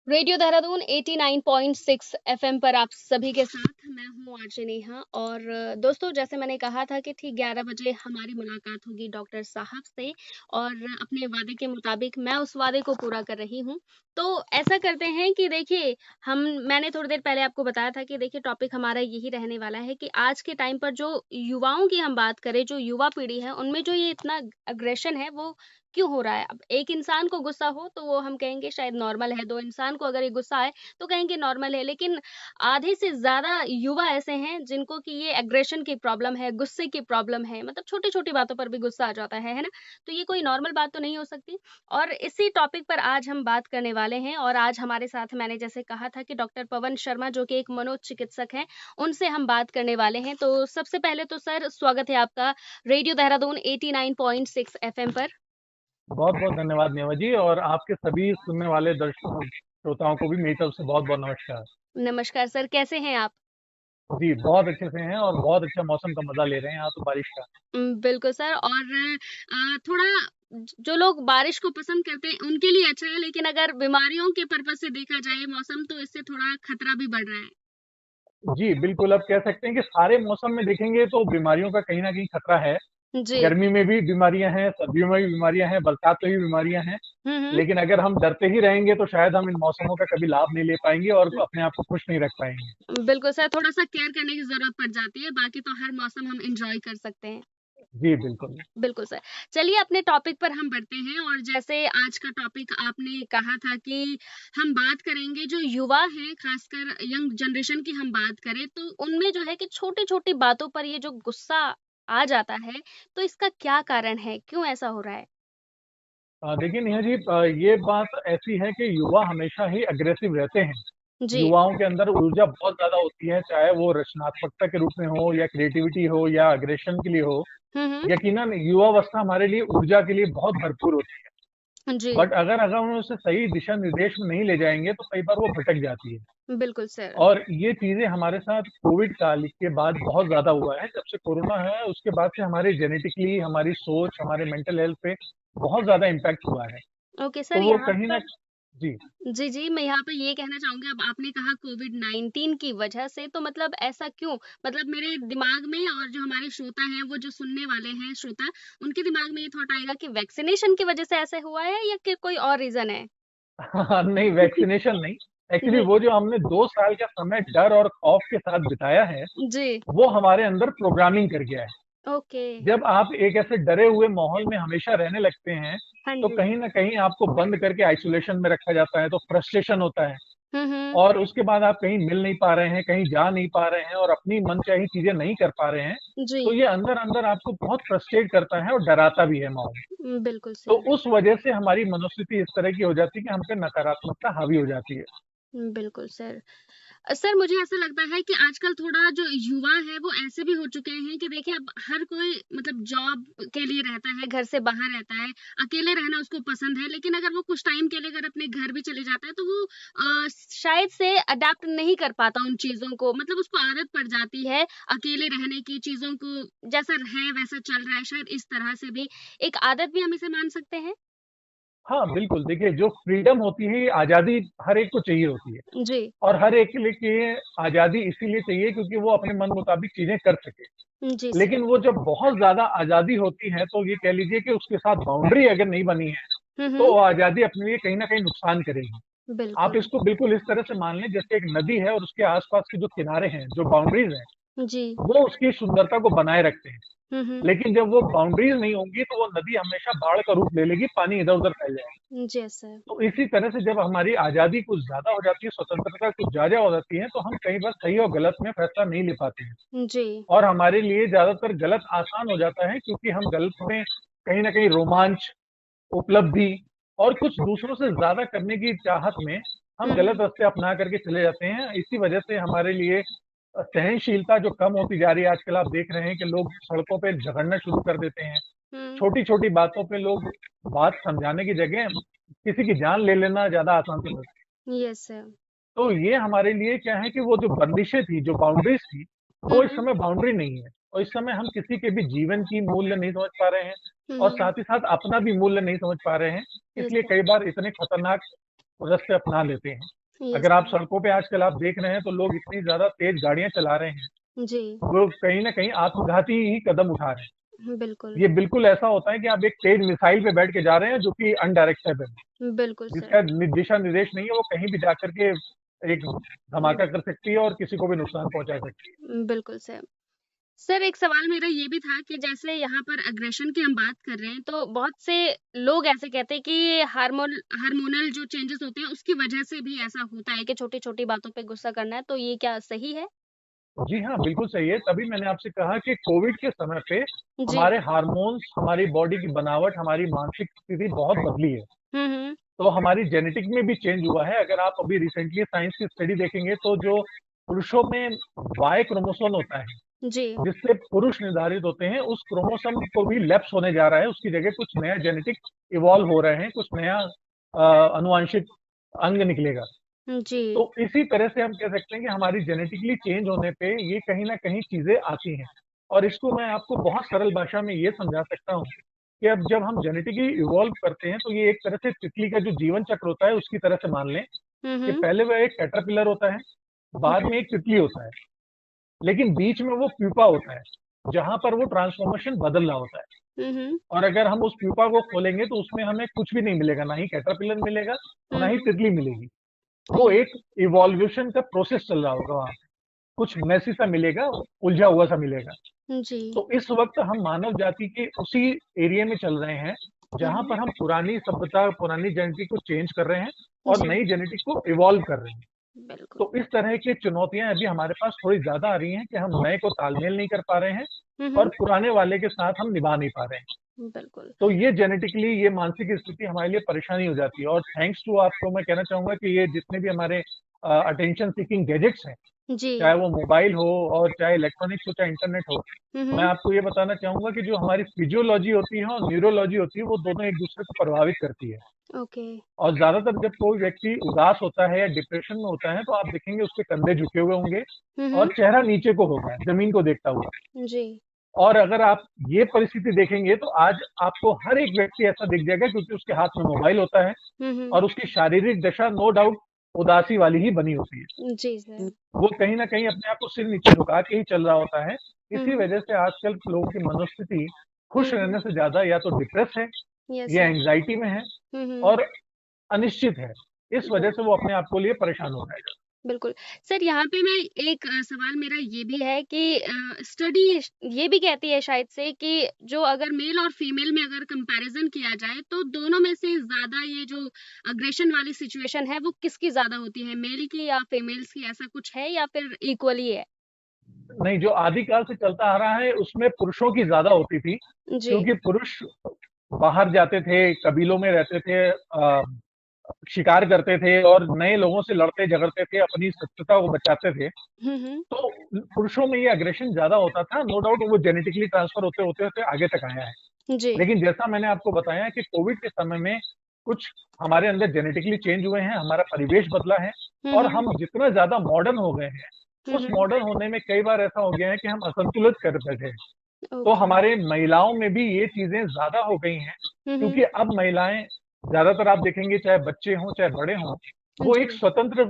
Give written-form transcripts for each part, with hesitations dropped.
Radio Dehradun 89.6 FM पर आप सभी के साथ मैं हूँ आरजे नेहा। और दोस्तों, जैसे मैंने कहा था कि ठीक 11 बजे हमारी मुलाकात होगी डॉक्टर साहब से। और अपने वादे के मुताबिक मैं उस वादे को पूरा कर रही हूँ। तो ऐसा करते हैं कि देखिए, हम मैंने थोड़ी देर पहले आपको बताया था कि देखिए टॉपिक हमारा यही रहने वाला है कि आज के टाइम पर जो युवाओं की हम बात करें, जो युवा पीढ़ी है, उनमें जो ये इतना अग्रेशन है वो क्यों हो रहा है। अब एक इंसान को गुस्सा हो तो वो हम कहेंगे शायद नॉर्मल है, दो इंसान को अगर ये गुस्सा आए तो कहेंगे नॉर्मल है, लेकिन आधे से ज्यादा युवा ऐसे हैं जिनको कि ये एग्रेशन की प्रॉब्लम है, गुस्से की प्रॉब्लम है, मतलब छोटी छोटी बातों पर भी गुस्सा आ जाता है ना। तो ये कोई नॉर्मल बात तो नहीं हो सकती। और इसी टॉपिक पर आज हम बात करने वाले हैं। और आज हमारे साथ मैंने जैसे कहा था कि डॉक्टर पवन शर्मा, जो कि एक मनोचिकित्सक हैं, उनसे हम बात करने वाले हैं। तो सबसे पहले तो सर, स्वागत है आपका रेडियो देहरादून 89.6 एफएम पर। बहुत-बहुत धन्यवाद नेहा जी और आपके सभी सुनने वाले दर्शकों श्रोताओं को भी मेरी तरफ से बहुत-बहुत नमस्कार। नमस्कार सर, कैसे हैं आप? जी, बहुत अच्छे से हैं और बहुत अच्छा मौसम का मज़ा ले रहे हैं यहाँ तो बारिश का। बिल्कुल सर। और थोड़ा जो लोग बारिश को पसंद करते हैं उनके लिए अच्छा है, लेकिन अगर बीमारियों के पर्पज़ से देखा जाए मौसम, तो इससे थोड़ा खतरा भी बढ़ रहा है। जी, बिल्कुल अब कह सकते हैं कि सारे मौसम में देखेंगे तो बीमारियों का कहीं न कहीं खतरा है। जी। गर्मी में भी बीमारियाँ हैं, सर्दियों में भी बीमारियाँ हैं, बरसात में भी बीमारियाँ हैं। हुँ, हुँ। लेकिन अगर हम डरते ही रहेंगे तो शायद हम इन मौसमों का कभी लाभ नहीं ले पाएँगे और अपने आप को खुश नहीं रख पाएँगे। बिल्कुल सर, थोड़ा-सा केयर करने की ज़रूरत पड़ जाती है, बाकी तो हर मौसम हम एन्जॉय कर सकते हैं। जी, बिल्कुल। बिल्कुल सर। चलिए अपने टॉपिक पर हम बढ़ते हैं। और जैसे आज का टॉपिक आपने कहा था कि हम बात करेंगे जो युवा हैं, ख़ासकर यंग जनरेशन की हम बात करें, तो उनमें जो है कि छोटी-छोटी बातों पर ये जो गुस्सा आ जाता है, तो इसका क्या कारण है? क्यों ऐसा हो रहा है? देखिए नेहा जी ये बात ऐसी है कि युवा हमेशा ही अग्रेसिव रहते हैं। जी। युवाओं के अंदर ऊर्जा बहुत ज़्यादा होती है, चाहे वो रचनात्मकता के रूप में हो या क्रिएटिविटी हो या अग्रेशन के लिए हो। हुँ, हुँ। यकीनन युवावस्था हमारे लिए ऊर्जा के लिए बहुत भरपूर होती है। जी, बट अगर अगर हम उसे सही दिशा निर्देश में नहीं ले जाएँगे तो कई बार वो भटक जाती है। बिल्कुल सर। और ये चीज़ें हमारे साथ कोविड काल के बाद बहुत ज़्यादा हुआ है। जब से कोरोना है उसके बाद से हमारे जेनेटिकली हमारी सोच, हमारे मेंटल हेल्थ पे बहुत ज़्यादा इम्पैक्ट हुआ है। ओके सर, तो वो यहाँ कहीं न पर जी। जी, जी, मैं यहाँ पे ये कहना चाहूँगी, अब आपने कहा कोविड-19 की वजह से, तो मतलब ऐसा क्यों? मतलब मेरे दिमाग में, और जो हमारे श्रोता हैं, वो जो सुनने वाले हैं श्रोता, उनके दिमाग में ये थॉट आएगा कि वैक्सीनेशन की वजह से ऐसा हुआ है या कि कोई और रीज़न है? नहीं वैक्सीनेशन नहीं। एक्चुअली जी, वो जो हमने 2 साल का समय डर और खौफ के साथ बिताया है, जी, वो हमारे अंदर प्रोग्रामिंग कर गया है। ओके। जब आप एक ऐसे डरे हुए माहौल में हमेशा रहने लगते हैं, हाँ तो जी। कहीं न कहीं आपको बंद करके आइसोलेशन में रखा जाता है, तो फ्रस्ट्रेशन होता है हुँ, हुँ। और उसके बाद आप कहीं मिल नहीं पा रहे हैं, कहीं जा नहीं पा रहे हैं और अपनी मनचाही चीज़ें नहीं कर पा रहे हैं, तो जी, ये अंदर-अंदर आपको बहुत फ्रस्ट्रेट करता है और डराता भी है माहौल। बिल्कुल तो सर। उस वजह से हमारी मनोस्थिति इस तरह की हो जाती है कि हम पे नकारात्मकता हावी हो जाती है। बिल्कुल सर। सर, मुझे ऐसा लगता है कि आजकल थोड़ा जो युवा है वो ऐसे भी हो चुके हैं कि देखिए, अब हर कोई मतलब जॉब के लिए रहता है, घर से बाहर रहता है, अकेले रहना उसको पसंद है, लेकिन अगर वो कुछ टाइम के लिए अगर अपने घर भी चले जाता है तो वो शायद से अडैप्ट नहीं कर पाता उन चीज़ों को, मतलब उसको आदत पड़ जाती है अकेले रहने की, चीज़ों को जैसा है वैसा चल रहा है, शायद इस तरह से भी एक आदत भी हम इसे मान सकते हैं? हाँ, बिल्कुल देखिए जो फ्रीडम होती है, ये आज़ादी हर एक को चाहिए होती है जी। और हर एक के लिए आज़ादी इसीलिए चाहिए क्योंकि वो अपने मन मुताबिक चीज़ें कर सके। जी सर। लेकिन वो जब बहुत ज़्यादा आज़ादी होती है, तो ये कह लीजिए कि उसके साथ बाउंड्री अगर नहीं बनी है, हुँ, तो हुँ। वो आज़ादी अपने लिए कहीं न कहीं नुकसान करेगी। आप बिल्कुल। इसको बिल्कुल इस तरह से मान लें जैसे एक नदी है और उसके आस-पास के जो किनारे हैं, जो बाउंड्रीज़ हैं, जी। वो उसकी सुंदरता को बनाए रखते हैं। हुँ, हुँ। लेकिन जब वो बाउंड्रीज़ नहीं होंगी, तो वो नदी हमेशा बाढ़ का रूप ले लेगी, पानी इधर-उधर फैल जाएगा। जी सर। तो इसी तरह से जब हमारी आज़ादी कुछ ज़्यादा हो जाती है, स्वतंत्रता कुछ ज़्यादा हो जाती है, तो हम कई बार सही और गलत में फैसला नहीं ले पाते हैं जी। और हमारे लिए ज़्यादातर गलत आसान हो जाता है क्योंकि हम गलत में कहीं न कहीं रोमांच, उपलब्धि और कुछ दूसरों से ज़्यादा करने की चाहत में हम हुँ, गलत हुँ। रास्ते अपना करके चले जाते हैं। इसी वजह से हमारे लिए सहनशीलता जो कम होती जा रही है, आजकल आप देख रहे हैं कि लोग सड़कों पे झगड़ना शुरू कर देते हैं। हुँ। छोटी-छोटी बातों पे लोग बात समझाने की जगह किसी की जान ले लेना ज़्यादा आसान समझते हैं। Yes sir. तो ये हमारे लिए क्या है कि वो जो बंदिशें थी, जो बाउंड्रीज़ थी, हुँ, वो इस हुँ। समय बाउंड्री नहीं है और इस समय हम किसी के भी जीवन की मूल्य नहीं समझ पा रहे हैं हुँ, और हुँ। साथ ही साथ अपना भी मूल्य नहीं समझ पा रहे हैं। यस इसलिए सर। कई बार इतने खतरनाक रास्ते अपना लेते हैं। यस। अगर आप सड़कों पे आजकल आप देख रहे हैं तो लोग इतनी ज़्यादा तेज़ गाड़ियाँ चला रहे हैं, जी। वो कहीं न कहीं आत्मघाती ही कदम उठा रहे हैं। बिल्कुल। ये बिल्कुल ऐसा होता है कि आप एक तेज़ मिसाइल पे बैठ के जा रहे हैं जो कि अनडायरेक्टेबल है, बिल्कुल सर। जिसका दिशा निर्देश नहीं है, वो कहीं भी जाकर के एक हुँ, धमाका कर सकती है और किसी को भी नुकसान पहुँचा सकती है। बिल्कुल सर। सर एक सवाल मेरा ये भी था कि जैसे यहाँ पर अग्रेशन की हम बात कर रहे हैं, तो बहुत से लोग ऐसे कहते हैं कि ये हार्मोनल जो चेंजेस होते हैं उसकी वजह से भी ऐसा होता है कि छोटी-छोटी बातों पे गुस्सा करना है, तो ये क्या सही है? जी हाँ, बिल्कुल सही है, तभी मैंने आपसे कहा कि कोविड के समय पे जी। हमारे हार्मोन्स, हमारी बॉडी की बनावट, हमारी मानसिक स्थिति बहुत बदली है। हुँ, हुँ। तो हमारी जेनेटिक में भी चेंज हुआ है। अगर आप अभी रिसेंटली साइंस की स्टडी देखेंगे तो जो पुरुषों में वाई क्रोमोसोम होता है, जी। जिससे पुरुष निर्धारित होते हैं, उस क्रोमोसोम को भी लैप्स होने जा रहा है, उसकी जगह कुछ नया जेनेटिक इवॉल्व हो रहे हैं, कुछ नया आनुवांशिक अंग निकलेगा। जी। तो इसी तरह से हम कह सकते हैं कि हमारी जेनेटिकली चेंज होने पे ये कहीं न कहीं चीज़ें आती हैं। और इसको मैं आपको बहुत सरल भाषा में ये समझा सकता हूँ कि अब जब हम जेनेटिकली इवॉल्व करते हैं, तो ये एक तरह से तितली का जो जीवन चक्र होता है, उसकी तरह से मान लें हुँ, कि हुँ। पहले वह एक कैटरपिलर होता है, बाद जी। में एक तितली होता है, लेकिन बीच में वो प्यूपा होता है, जहाँ पर वो ट्रांसफॉर्मेशन बदल रहा होता है। हुँ, हुँ। और अगर हम उस प्यूपा को खोलेंगे, तो उसमें हमें कुछ भी नहीं मिलेगा, ना ही कैटरपिलर मिलेगा और हुँ, ना ही हुँ। तितली मिलेगी। वो ये एक इवोल्यूशन का प्रोसेस चल रहा होगा वहाँ। कुछ मेसी सा मिलेगा, उलझा हुआ सा मिलेगा। जी। तो इस वक़्त हम मानव जाति के उसी एरिया में चल रहे हैं, हुँ, जहाँ हुँ। पर हम पुरानी सभ्यता, पुरानी जेनेटिक को चेंज कर रहे हैं और जी, नई जेनेटिक को इवॉल्व कर रहे हैं। बिल्कुल। तो इस तरह की चुनौतियाँ अभी हमारे पास थोड़ी ज़्यादा आ रही हैं कि हम नए को तालमेल नहीं कर पा रहे हैं हुँ, और हुँ। पुराने वाले के साथ हम निभा नहीं पा रहे हैं। बिल्कुल। तो ये जेनेटिकली ये मानसिक स्थिति हमारे लिए परेशानी हो जाती है और थैंक्स टू आपको मैं कहना चाहूँगा कि ये जितने भी हमारे अटेंशन सीकिंग गैजेट्स हैं, जी। चाहे वो मोबाइल हो और चाहे इलेक्ट्रॉनिक्स हो, चाहे इंटरनेट हो, हुँ, मैं हुँ। आपको ये बताना चाहूँगा कि जो हमारी फिजियोलॉजी होती है और न्यूरोलॉजी होती है, वो दोनों एक-दूसरे को प्रभावित करती है। ओके। और ज़्यादातर जब कोई व्यक्ति उदास होता है या डिप्रेशन में होता है, तो आप देखेंगे उसके कंधे झुके हुए होंगे हुँ, और हुँ। चेहरा नीचे को होगा, ज़मीन को देखता हुआ। जी। और अगर आप ये परिस्थिति देखेंगे, तो आज आपको हर एक व्यक्ति ऐसा दिख जाएगा क्योंकि उसके हाथ में मोबाइल होता है हुँ, हुँ। और उसकी शारीरिक दशा नो डाउट उदासी वाली ही बनी होती है। जी सर। वो कहीं न कहीं अपने आप को सिर नीचे झुका के ही चल रहा होता है। हुँ, इसी हुँ। वजह से आजकल लोगों की मनोस्थिति खुश हुँ, हुँ। रहने से ज़्यादा या तो डिप्रेस है यस या सर। एंग्ज़ायटी में है हुँ, हुँ। और अनिश्चित है। इस वजह से वो अपने आप को लिए परेशान हो जाएगा। बिल्कुल। सर यहाँ पे मैं एक सवाल मेरा ये भी है कि स्टडी ये भी कहती है शायद से कि जो अगर मेल और फीमेल में अगर कंपैरिज़न किया जाए तो दोनों में से ज़्यादा ये जो अग्रेशन वाली सिचुएशन है वो किसकी ज़्यादा होती है? मेल की या फीमेल्स की ऐसा कुछ है या फिर इक्वली है? नहीं, जो आदिकाल से चलता आ रहा है उसमें पुरुषों की ज़्यादा होती थी, जी। क्योंकि पुरुष बाहर जाते थे, कबीलों में रहते थे, शिकार करते थे और नए लोगों से लड़ते-झगड़ते थे, अपनी सभ्यता को बचाते थे। हुँ, हुँ। तो पुरुषों में ये अग्रेशन ज़्यादा होता था, नो डाउट वो जेनेटिकली ट्रांसफर होते-होते आगे तक आया है। जी। लेकिन जैसा मैंने आपको बताया कि कोविड के समय में कुछ हमारे अंदर जेनेटिकली चेंज हुए हैं, हमारा परिवेश बदला है हुँ, और हुँ। हम जितना ज़्यादा मॉडर्न हो गए हैं, हुँ, उस हुँ। मॉडर्न होने में कई बार ऐसा हो गया है कि हम असंतुलित कर बैठे हैं। तो ओके। हमारे महिलाओं में भी ये चीज़ें ज़्यादा हो गई हैं, हुँ, क्योंकि हुँ। अब महिलाएँ ज़्यादातर आप देखेंगे चाहे बच्चे हों, चाहे बड़े हों, वो एक जी, स्वतंत्र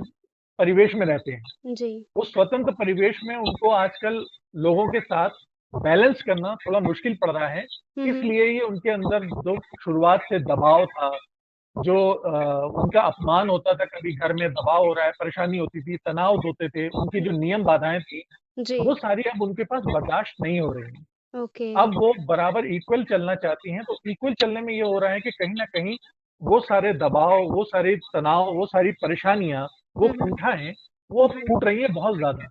परिवेश में रहते हैं। जी। उस स्वतंत्र परिवेश में उनको आजकल लोगों के साथ बैलेंस करना थोड़ा मुश्किल पड़ रहा है। हुँ, हुँ। इसलिए ये उनके अंदर जो शुरुआत से दबाव था, जो उनका अपमान होता था, कभी घर में दबाव हो रहा है, परेशानी होती थी, तनाव होते थे, उनकी जो नियम बाधाएँ थी, जी। वो सारी अब उनके पास बर्दाश्त नहीं हो रही हैं। ओके। अब वो बराबर इक्वल चलना चाहती हैं, तो इक्वल चलने में ये हो रहा है कि कहीं न कहीं वो सारे दबाव, वो सारे तनाव, वो सारी परेशानियाँ, वो हुँ, हुँ। कुंठाएँ, वो हुँ, अब हुँ। फूट रही हैं बहुत ज़्यादा।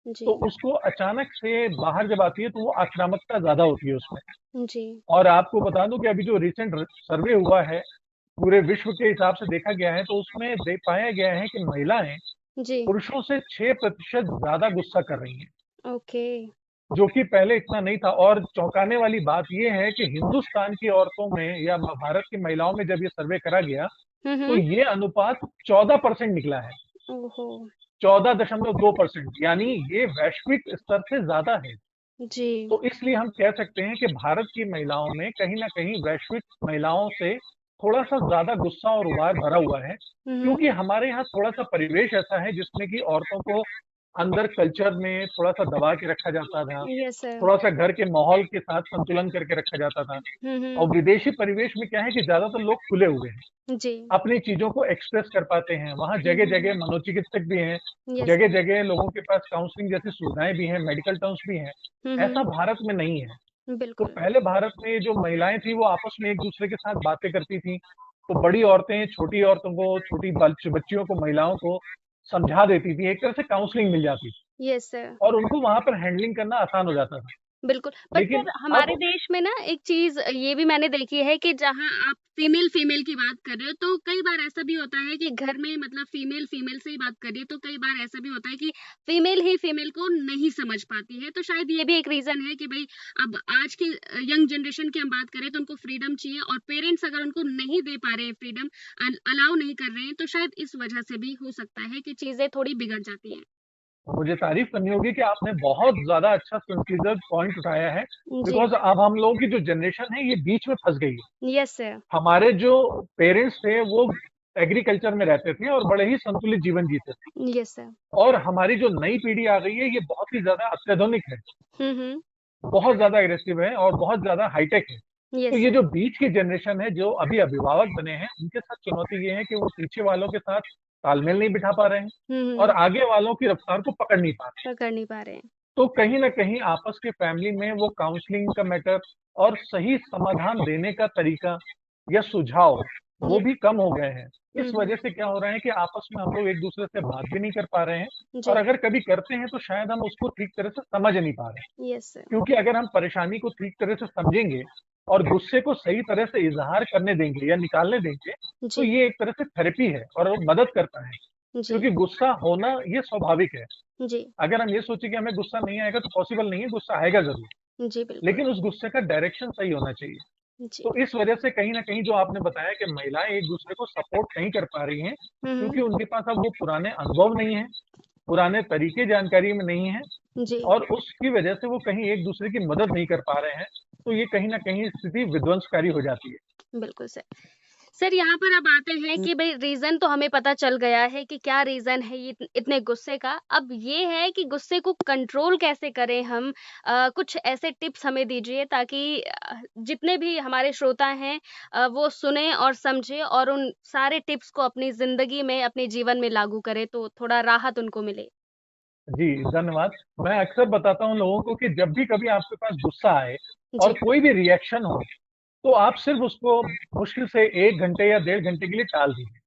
जी। तो उसको अचानक से बाहर जब आती है, तो वो आक्रामकता ज़्यादा होती है उसमें। जी। और आपको बता दूँ कि अभी जो रिसेंट सर्वे हुआ है, पूरे विश्व के हिसाब से देखा गया है, तो उसमें पाया गया है कि महिलाएँ जी। पुरुषों से 6% ज़्यादा गुस्सा कर रही हैं। ओके। जो कि पहले इतना नहीं था और चौंकाने वाली बात ये है कि हिंदुस्तान की औरतों में या भारत की महिलाओं में जब ये सर्वे करा गया, हुँ, तो हुँ। ये अनुपात 14% निकला है। ओहो! 14.2% यानी ये वैश्विक स्तर से ज़्यादा है। जी। तो इसलिए हम कह सकते हैं कि भारत की महिलाओं में कहीं न कहीं वैश्विक महिलाओं से थोड़ा-सा ज़्यादा गुस्सा और उबार भरा हुआ है, हुँ, हुँ। क्योंकि हमारे यहाँ थोड़ा-सा परिवेश ऐसा है जिसमें कि औरतों को अंदर कल्चर में थोड़ा-सा दबा के रखा जाता था, यस सर। थोड़ा-सा घर के माहौल के साथ संतुलन करके रखा जाता था। हुँ, और हुँ। विदेशी परिवेश में क्या है कि ज़्यादातर लोग खुले हुए हैं, जी। अपनी चीज़ों को एक्सप्रेस कर पाते हैं। वहाँ हुँ, हुँ। जगह-जगह मनोचिकित्सक भी हैं, यस सर। जगह-जगह लोगों के पास काउंसलिंग जैसी सुविधाएँ भी हैं, मेडिकल टर्म्स भी हैं। हुँ, ऐसा हुँ। भारत में नहीं है। तो बिल्कुल। पहले भारत में जो महिलाएँ थीं, वो आपस में एक-दूसरे के साथ बातें करती थीं। तो बड़ी औरतें छोटी औरतों को, छोटी बच्चियों को, महिलाओं को समझा देती थीं। एक तरह से काउंसलिंग मिल जाती थी यस सर। और उनको वहाँ पर हैंडलिंग करना आसान हो जाता था। बिल्कुल, बट लेकिन सर हमारे अब देश में ना एक चीज़ ये भी मैंने देखी है कि जहाँ आप फीमेल की बात कर रहे हो, तो कई बार ऐसा भी होता है कि घर में मतलब फीमेल से ही बात कर रही है, तो कई बार ऐसा भी होता है कि फीमेल ही फीमेल को नहीं समझ पाती है। तो शायद ये भी एक रीज़न है कि भई अब आज के यंग जनरेशन की हम बात करें तो उनको फ्रीडम चाहिए और पेरेंट्स अगर उनको नहीं दे पा रहे हैं फ्रीडम अलाउ नहीं कर रहे हैं, तो शायद इस वजह से भी हो सकता है कि चीज़ें थोड़ी बिगड़ जाती हैं। मुझे तारीफ़ करनी होगी कि आपने बहुत ज़्यादा अच्छा कंसीडर्ड पॉइंट उठाया है, जी। बिकॉज़ अब हम लोगों की जो जनरेशन है, ये बीच में फँस गई है। Yes sir. हमारे जो पेरेंट्स थे, वो एग्रीकल्चर में रहते थे और बड़े ही संतुलित जीवन जीते थे यस सर। और हमारी जो नई पीढ़ी आ गई है, ये बहुत ही ज़्यादा अत्याधुनिक है, हुँ, हुँ। बहुत ज़्यादा एग्रेसिव है और बहुत ज़्यादा हाई-टेक है। तो यस ये सर। जो बीच की जनरेशन है, जो अभी अभिभावक बने हैं, उनके साथ चुनौती ये है कि वो पीछे वालों के साथ तालमेल नहीं बिठा पा रहे हैं हुँ, और हुँ। आगे वालों की रफ्तार को पकड़ नहीं पा रहे हैं। पकड़ नहीं पा रहे हैं। तो कहीं न कहीं आपस के फैमिली में वो काउंसलिंग का मैटर और सही समाधान देने का तरीका या सुझाव, वो ये भी कम हो गए हैं। हुँ, इस हुँ। वजह से क्या हो रहा है कि आपस में हम लोग एक-दूसरे से बात भी नहीं कर पा रहे हैं और जी। अगर कभी करते हैं तो शायद हम उसको ठीक तरह से समझ नहीं पा रहे हैं। Yes sir. क्योंकि अगर हम परेशानी को ठीक तरह से समझेंगे और गुस्से को सही तरह से इज़हार करने देंगे या निकालने देंगे, तो जी। ये एक तरह से थेरेपी है और वो मदद करता है। जी। क्योंकि गुस्सा होना ये स्वाभाविक है। जी। अगर हम ये सोचे कि हमें गुस्सा नहीं आएगा तो पॉसिबल नहीं है, गुस्सा आएगा ज़रूर। जी, बिल्कुल। लेकिन उस गुस्से का डायरेक्शन सही होना चाहिए। जी। तो इस वजह से कहीं न कहीं जो आपने बताया कि महिलाएँ एक-दूसरे को सपोर्ट नहीं कर पा रही हैं, हुँ, क्योंकि हुँ। उनके पास अब वो पुराने अनुभव नहीं हैं, पुराने तरीके जानकारी में नहीं हैं जी। और उसकी वजह से वो कहीं एक-दूसरे की मदद नहीं कर पा रहे हैं, तो ये कहीं न कहीं स्थिति विध्वंसकारी हो जाती है। बिल्कुल सर। सर यहाँ पर अब आते हैं कि भई रीज़न तो हमें पता चल गया है कि क्या रीज़न है ये इतने गुस्से का। अब ये है कि गुस्से को कंट्रोल कैसे करें हम? कुछ ऐसे टिप्स हमें दीजिए ताकि जितने भी हमारे श्रोता हैं वो सुनें और समझें और उन सारे टिप्स को अपनी ज़िंदगी में, अपने जीवन में लागू करें तो थोड़ा राहत उनको मिले। जी, धन्यवाद। मैं अक्सर बताता हूँ लोगों को कि जब भी कभी आपके पास गुस्सा आए और जी। कोई भी रिएक्शन हो, तो आप सिर्फ़ उसको मुश्किल से 1 घंटे या डेढ़ घंटे के लिए टाल दीजिए।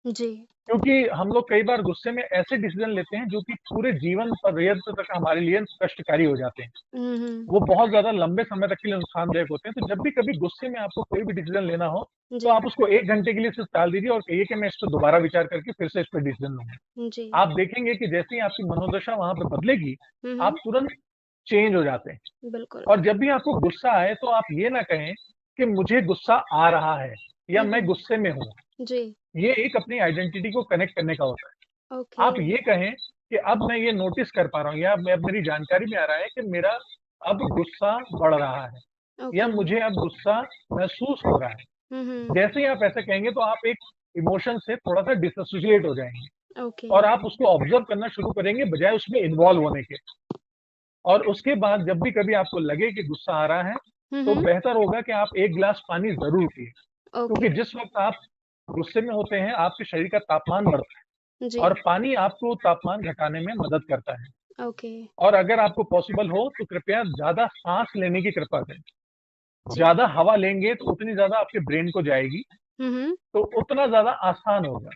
जी। क्योंकि हम लोग कई बार गुस्से में ऐसे डिसीज़न लेते हैं जो कि पूरे जीवन पर्यंत तक हमारे लिए कष्टकारी हो जाते हैं। हुँ, हुँ। वो बहुत ज़्यादा लंबे समय तक के लिए नुकसानदायक होते हैं। तो जब भी कभी गुस्से में आपको कोई भी डिसीज़न लेना हो, तो जी। आप उसको 1 घंटे के लिए सिर्फ़ टाल दीजिए और कहिए कि मैं इस पे दोबारा विचार करके फिर से इस पे डिसीज़न लूँगा। जी। आप देखेंगे कि जैसे ही आपकी मनोदशा वहाँ पे बदलेगी, हुँ, आप हुँ। तुरंत चेंज हो जाते हैं। बिल्कुल। और जब भी आपको गुस्सा आए तो आप ये ना कहें कि मुझे गुस्सा आ रहा है या हुँ, मैं हुँ। गुस्से में हूँ। जी। ये एक अपनी आइडेंटिटी को कनेक्ट करने का होता है। ओके। आप ये कहें कि अब मैं ये नोटिस कर पा रहा हूँ या मैं अब मेरी जानकारी में आ रहा है कि मेरा अब गुस्सा बढ़ रहा है या ओके। मुझे अब गुस्सा महसूस हो रहा है। हुँ, हुँ। जैसे ही आप ऐसा कहेंगे तो आप एक इमोशन से थोड़ा-सा डिसोसिएट हो जाएँगे ओके। और आप उसको ऑब्ज़र्व करना शुरू करेंगे बजाय उसमें इन्वॉल्व होने के। और उसके बाद जब भी कभी आपको लगे कि गुस्सा आ रहा है, हुँ, तो हुँ। बेहतर होगा कि आप 1 गिलास पानी ज़रूर पिएँ। ओके। क्योंकि जिस वक़्त आप गुस्से में होते हैं, आपके शरीर का तापमान बढ़ता है जी। और पानी आपको तापमान घटाने में मदद करता है। ओके। और अगर आपको पॉसिबल हो तो कृपया ज़्यादा साँस लेने की कृपा करें। जी। ज़्यादा हवा लेंगे तो उतनी ज़्यादा आपके ब्रेन को जाएगी, हुँ, हुँ। तो उतना ज़्यादा आसान होगा।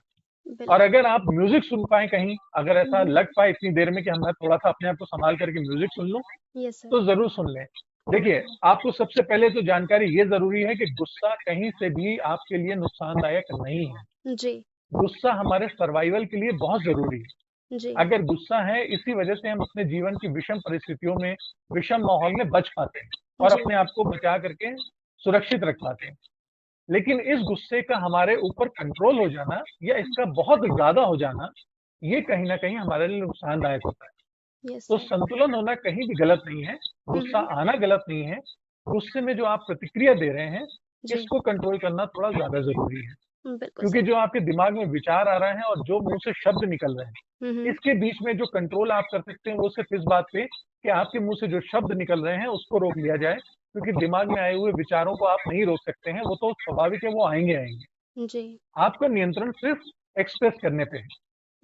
और बिल्कुल। अगर आप म्यूज़िक सुन पाएँ कहीं, अगर हुँ, ऐसा हुँ। लग पाए इतनी देर में कि हाँ, मैं थोड़ा-सा अपने आप को सँभाल करके म्यूज़िक सुन लूँ, यस सर। तो ज़रूर सुन लें। देखिए, ओके। आपको सबसे पहले तो जानकारी ये ज़रूरी है कि गुस्सा कहीं से भी आपके लिए नुकसानदायक नहीं है। जी। गुस्सा हमारे सर्वाइवल के लिए बहुत ज़रूरी है। जी। अगर गुस्सा है, इसी वजह से हम अपने जीवन की विषम परिस्थितियों में, विषम माहौल में बच पाते हैं और जी। अपने आप को बचा करके सुरक्षित रख पाते हैं। लेकिन इस गुस्से का हमारे ऊपर कंट्रोल हो जाना या इसका बहुत ज़्यादा हो जाना, ये कहीं न कहीं हमारे लिए नुकसानदायक होता है। यस तो सर। संतुलन होना कहीं भी गलत नहीं है, हुँ, गुस्सा हुँ। आना गलत नहीं है, गुस्से में जो आप प्रतिक्रिया दे रहे हैं, जी। इसको कंट्रोल करना थोड़ा ज़्यादा ज़रूरी है। बिल्कुल क्योंकि सर। जो आपके दिमाग में विचार आ रहा है और जो मुँह से शब्द निकल रहे हैं, हुँ, हुँ। इसके बीच में जो कंट्रोल आप कर सकते हैं, वो सिर्फ़ इस बात पे कि आपके मुँह से जो शब्द निकल रहे हैं, उसको रोक लिया जाए। क्योंकि दिमाग में आए हुए विचारों को आप नहीं रोक सकते हैं, वो तो स्वाभाविक है, वो आएँगे आएँगे। जी, आपका नियंत्रण सिर्फ़ एक्सप्रेस करने पे है,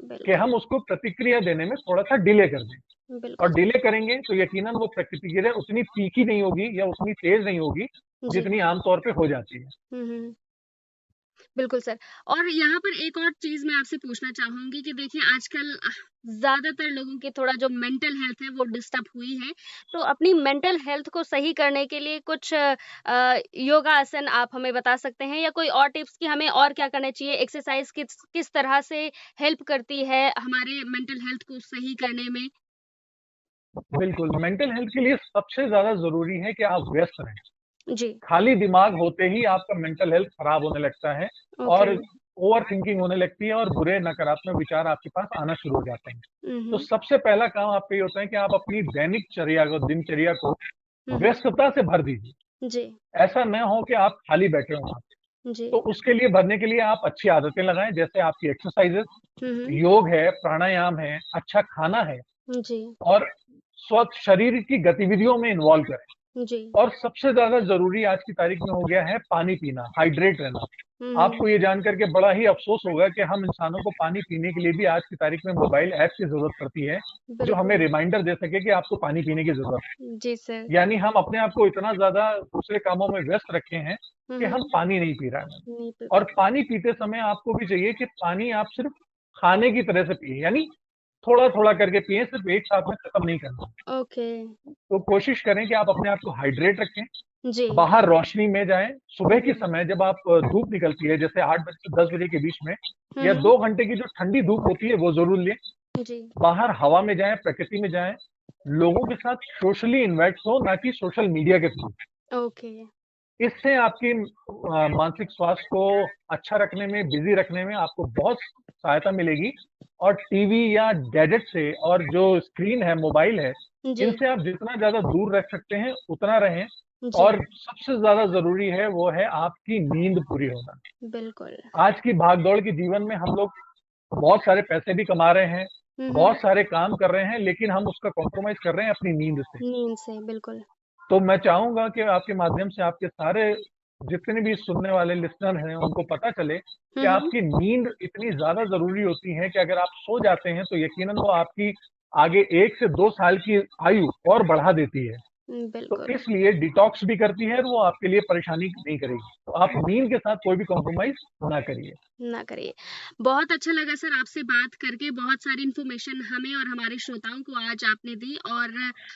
कि बिल्कुल, हम उसको प्रतिक्रिया देने में थोड़ा-सा डिले कर दें। बिल्कुल और सर। डिले करेंगे तो यकीनन वो प्रतिक्रिया उतनी तीखी नहीं होगी या उतनी तेज़ नहीं होगी, जी। जितनी आम तौर पे हो जाती है। हुँ, हुँ। बिल्कुल सर। और यहाँ पर एक और चीज़ मैं आपसे पूछना चाहूँगी कि देखिए आजकल ज़्यादातर लोगों की थोड़ा जो मेंटल हेल्थ है वो डिस्टर्ब हुई है। तो अपनी मेंटल हेल्थ को सही करने के लिए कुछ योगासन आप हमें बता सकते हैं या कोई और टिप्स कि हमें और क्या करना चाहिए? एक्सरसाइज़ किस किस तरह से हेल्प करती है हमारे मेंटल हेल्थ को सही करने में? बिल्कुल, मेंटल हेल्थ के लिए सबसे ज़्यादा ज़रूरी है कि आप व्यस्त रहें। जी, खाली दिमाग होते ही आपका मेंटल हेल्थ खराब होने लगता है ओके। और ओवरथिंकिंग होने लगती है और बुरे नकारात्मक विचार आपके पास आना शुरू हो जाते हैं। हुँ, तो हुँ। सबसे पहला काम आपका ये होता है कि आप अपनी दिनचर्या को हुँ, हुँ। व्यस्तता से भर दीजिए। जी, ऐसा न हो कि आप खाली बैठे हों वहाँ पे। जी। तो उसके लिए भरने के लिए आप अच्छी आदतें लगाएँ, जैसे आपकी एक्सरसाइज़ेज़, हुँ, हुँ। योग है, प्राणायाम है, अच्छा खाना है जी, और स्वस्थ शरीर की गतिविधियों में इन्वॉल्व करें। जी। और सबसे ज़्यादा ज़रूरी आज की तारीख में हो गया है पानी पीना, हाइड्रेट रहना। हुँ, हुँ। आपको ये जान कर के बड़ा ही अफ़सोस होगा कि हम इंसानों को पानी पीने के लिए भी आज की तारीख में मोबाइल ऐप की ज़रूरत पड़ती है, जो हमें बिल्कुल। रिमाइंडर दे सके कि आपको पानी पीने की ज़रूरत है। जी सर। यानी हम अपने आप को इतना ज़्यादा दूसरे कामों में व्यस्त रखे हैं हुँ, कि हम हुँ। पानी नहीं पी रहे हैं। नहीं प और पानी पीते समय आपको भी चाहिए कि पानी आप सिर्फ़ खाने की तरह से पिएँ, यानी थोड़ा-थोड़ा करके पिएँ, सिर्फ़ एक साथ में खत्म नहीं करना। ओके। तो कोशिश करें कि आप अपने आप को हाइड्रेट रखें, जी। बाहर रोशनी में जाएँ, सुबह के जी। समय जब आप धूप निकलती है, जैसे 8 बजे से 10 बजे के बीच में हुँ, या हुँ। 2 घंटे की जो ठंडी धूप होती है, वो ज़रूर लें। जी। बाहर हवा में जाएँ, प्रकृति में जाएँ, लोगों के साथ सोशली इन्वॉल्व हों, ना कि सोशल मीडिया के थ्रू। ओके। इससे आपकी मानसिक स्वास्थ्य को अच्छा रखने में, बिज़ी रखने में आपको बहुत सहायता मिलेगी और टीवी या गैजेट से और जो स्क्रीन है, मोबाइल है, जी, इनसे आप जितना ज़्यादा दूर रह सकते हैं, उतना रहें जी। और सबसे ज़्यादा ज़रूरी है, वो है आपकी नींद पूरी होना। बिल्कुल। आज की भाग-दौड़ के जीवन में हम लोग बहुत सारे पैसे भी कमा रहे हैं, हुँ, हुँ। बहुत सारे काम कर रहे हैं, लेकिन हम उसका कॉम्प्रोमाइज़ कर रहे हैं अपनी नींद से। नींद से, बिल्कुल। तो मैं चाहूँगा कि आपके माध्यम से आपके सारे जितने भी सुनने वाले लिसनर हैं, उनको पता चले हुँ, कि हुँ। आपकी नींद इतनी ज़्यादा ज़रूरी होती है कि अगर आप सो जाते हैं, तो यकीनन वो आपकी आगे 1 से 2 साल की आयु और बढ़ा देती है। तो बिल्कुल, इसलिए डिटॉक्स भी करती है और वो आपके लिए परेशानी नहीं करेगी। तो आप नींद के साथ कोई भी कॉम्प्रोमाइज़ ना करिए। ना करिए। बहुत अच्छा लगा सर आपसे बात करके, बहुत सारी इन्फॉर्मेशन हमें और हमारे श्रोताओं को आज आपने दी और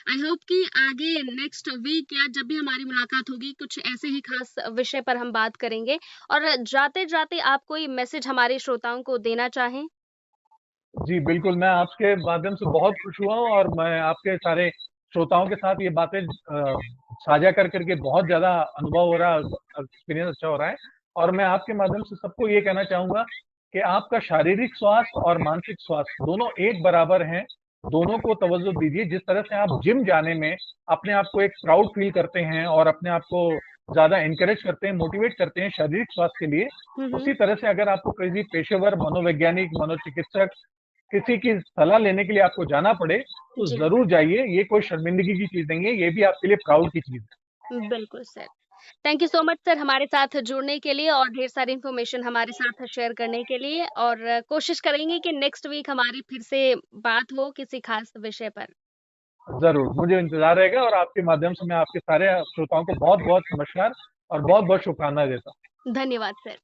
आई होप कि आगे नेक्स्ट वीक या जब भी हमारी मुलाकात होगी, कुछ ऐसे ही खास विषय पर हम बात करेंगे और जाते-जाते आप कोई मैसेज हमारे श्रोताओं को देना चाहें? जी, बिल्कुल, मैं आपके माध्यम से बहुत खुश हुआ हूँ और मैं आपके सारे श्रोताओं के साथ ये बातें साझा कर के बहुत ज़्यादा अनुभव हो रहा है, एक्सपीरियंस अच्छा हो रहा है और मैं आपके माध्यम से सबको ये कहना चाहूँगा कि आपका शारीरिक स्वास्थ्य और मानसिक स्वास्थ्य दोनों एक बराबर हैं, दोनों को तवज्जो दीजिए। जिस तरह से आप जिम जाने में अपने आप को एक प्राउड फ़ील करते हैं और अपने आप को ज़्यादा एनकरेज करते हैं, मोटिवेट करते हैं शारीरिक स्वास्थ्य के लिए, हुँ, उसी हुँ। तरह से अगर आपको किसी पेशेवर मनोवैज्ञानिक, मनोचिकित्सक किसी की सलाह लेने के लिए आपको जाना पड़े, तो जी, ज़रूर जाइए, ये कोई शर्मिंदगी की चीज़ नहीं है, ये भी आपके लिए प्राउड की चीज़ है। बिल्कुल sir. Thank you so much sir हमारे साथ जुड़ने के लिए और ढेर सारी इन्फॉर्मेशन हमारे साथ शेयर करने के लिए और कोशिश करेंगे कि नेक्स्ट वीक हमारी फिर से बात हो किसी खास विषय पर। ज़रूर, मुझे इंतज़ार रहेगा और आपके माध्यम से मैं आपके सारे श्रोताओं को बहुत-बहुत नमस्कार और बहुत-बहुत शुभकामनाएँ देता हूँ। धन्यवाद सर।